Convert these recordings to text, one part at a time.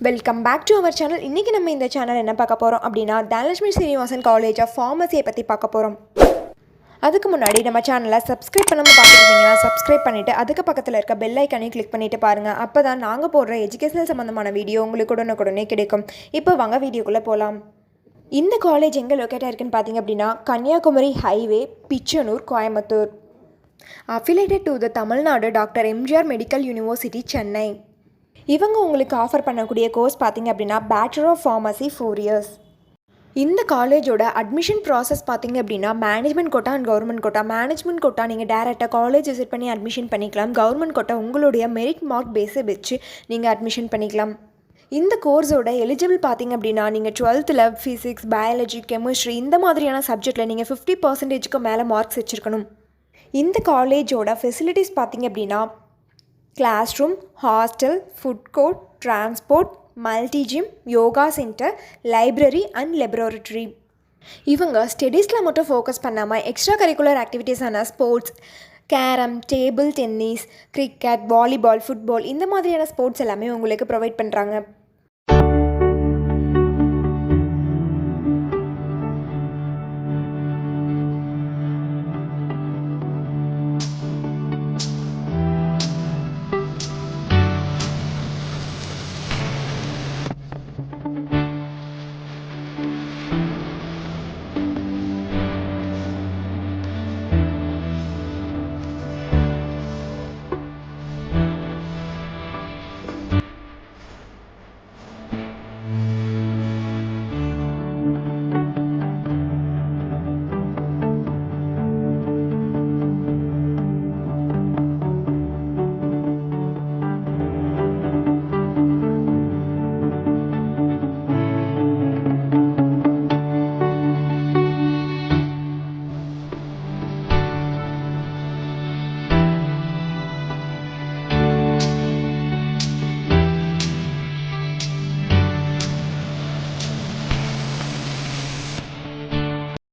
Welcome back to our channel. இன்றைக்கி நம்ம இந்த சேனல் என்ன பார்க்க போகிறோம் அப்படின்னா தனலட்சுமி சீனிவாசன் காலேஜ் ஆஃப் ஃபார்மசியை பற்றி பார்க்க போகிறோம். அதுக்கு முன்னாடி நம்ம சேனலை சப்ஸ்கிரைப் பண்ணாமல் பார்த்துருந்தீங்கன்னா சப்ஸ்கிரைப் பண்ணிவிட்டு அதுக்கு பக்கத்தில் இருக்க பெல் ஐக்கானையும் கிளிக் பண்ணிவிட்டு பாருங்கள். அப்போ தான் நாங்கள் போடுற எஜுகேஷனல் சம்மந்தமான வீடியோ உங்களுக்கு உடனுக்குடனே கிடைக்கும். இப்போ வாங்க வீடியோக்குள்ளே போகலாம். இந்த காலேஜ் எங்கே லொக்கேட்டாக இருக்குன்னு பார்த்தீங்க அப்படின்னா Kanyakumari highway, Pichanur, Coimbatore. Affiliated to the Tamil Nadu doctor MGR medical university, Chennai. இவங்க உங்களுக்கு ஆஃபர் பண்ணக்கூடிய கோர்ஸ் பார்த்திங்க அப்படின்னா பேச்சுலர் ஆஃப் ஃபார்மசி 4 years. இந்த காலேஜோட அட்மிஷன் ப்ராசஸ் பார்த்திங்க அப்படின்னா management quota and government quota. Management quota நீங்கள் டேரெக்டாக காலேஜ் விசிட் பண்ணி அட்மிஷன் பண்ணிக்கலாம். கவர்மெண்ட் கோட்டா உங்களுடைய மெரிட் மார்க் பேஸை வச்சு நீங்கள் அட்மிஷன் பண்ணிக்கலாம். இந்த கோர்ஸோட எலிஜிபிள் பார்த்திங்க அப்படின்னா நீங்கள் 12th ஃபிசிக்ஸ், பயாலஜி, கெமிஸ்ட்ரி இந்த மாதிரியான சப்ஜெக்டில் நீங்கள் 50% மேலே மார்க்ஸ் வச்சுருக்கணும். இந்த காலேஜோட ஃபெசிலிட்டிஸ் பார்த்திங்க அப்படின்னா classroom, hostel, food court, transport, multi gym, yoga centre, library and laboratory. இவங்க ஸ்டடீஸில் மட்டும் ஃபோக்கஸ் பண்ணாமல் எக்ஸ்ட்ரா கரிக்குலர் ஆக்டிவிட்டீஸான sports, carrom, table tennis, cricket, volleyball, football இந்த மாதிரியான ஸ்போர்ட்ஸ் எல்லாமே உங்களுக்கு ப்ரொவைட் பண்ணுறாங்க.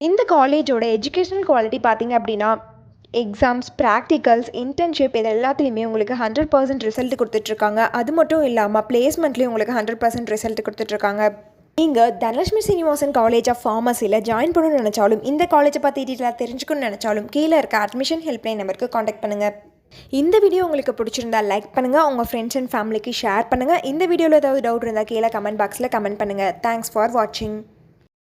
இந்த காலேஜோட எஜுகேஷனல் குவாலிட்டி பார்த்திங்க அப்படின்னா எக்ஸாம்ஸ், ப்ராக்டிகல்ஸ், இன்டர்ன்ஷிப் இது எல்லாத்துலேயுமே உங்களுக்கு 100% ரிசல்ட் கொடுத்துட்ருக்காங்க. அது மட்டும் இல்லாமல் பிளேஸ்மெண்ட்லேயும் உங்களுக்கு 100% ரிசல்ட் கொடுத்துட்ருக்காங்க. நீங்கள் தனலட்சுமி சீனிவாசன் காலேஜ் ஆஃப் ஃபார்மசியில் ஜாயின் பண்ணணும்னு நினச்சாலும், இந்த காலேஜை பற்றி டீட்டெயிலாக தெரிஞ்சுக்கணும்னு நினச்சாலும் கீழே இருக்க அட்மிஷன் ஹெல்ப்லைன் நம்பருக்கு காண்டாக்ட் பண்ணுங்கள். இந்த வீடியோ உங்களுக்கு பிடிச்சிருந்தா லைக் பண்ணுங்கள், உங்கள் ஃப்ரெண்ட்ஸ் அண்ட் ஃபேமிலிக்கு ஷேர் பண்ணுங்கள். இந்த வீடியோவில் ஏதாவது டவுட் இருந்தால் கீழே கமெண்ட் பாக்ஸில் கமெண்ட் பண்ணுங்கள். தேங்க்ஸ் ஃபார் வாட்சிங்.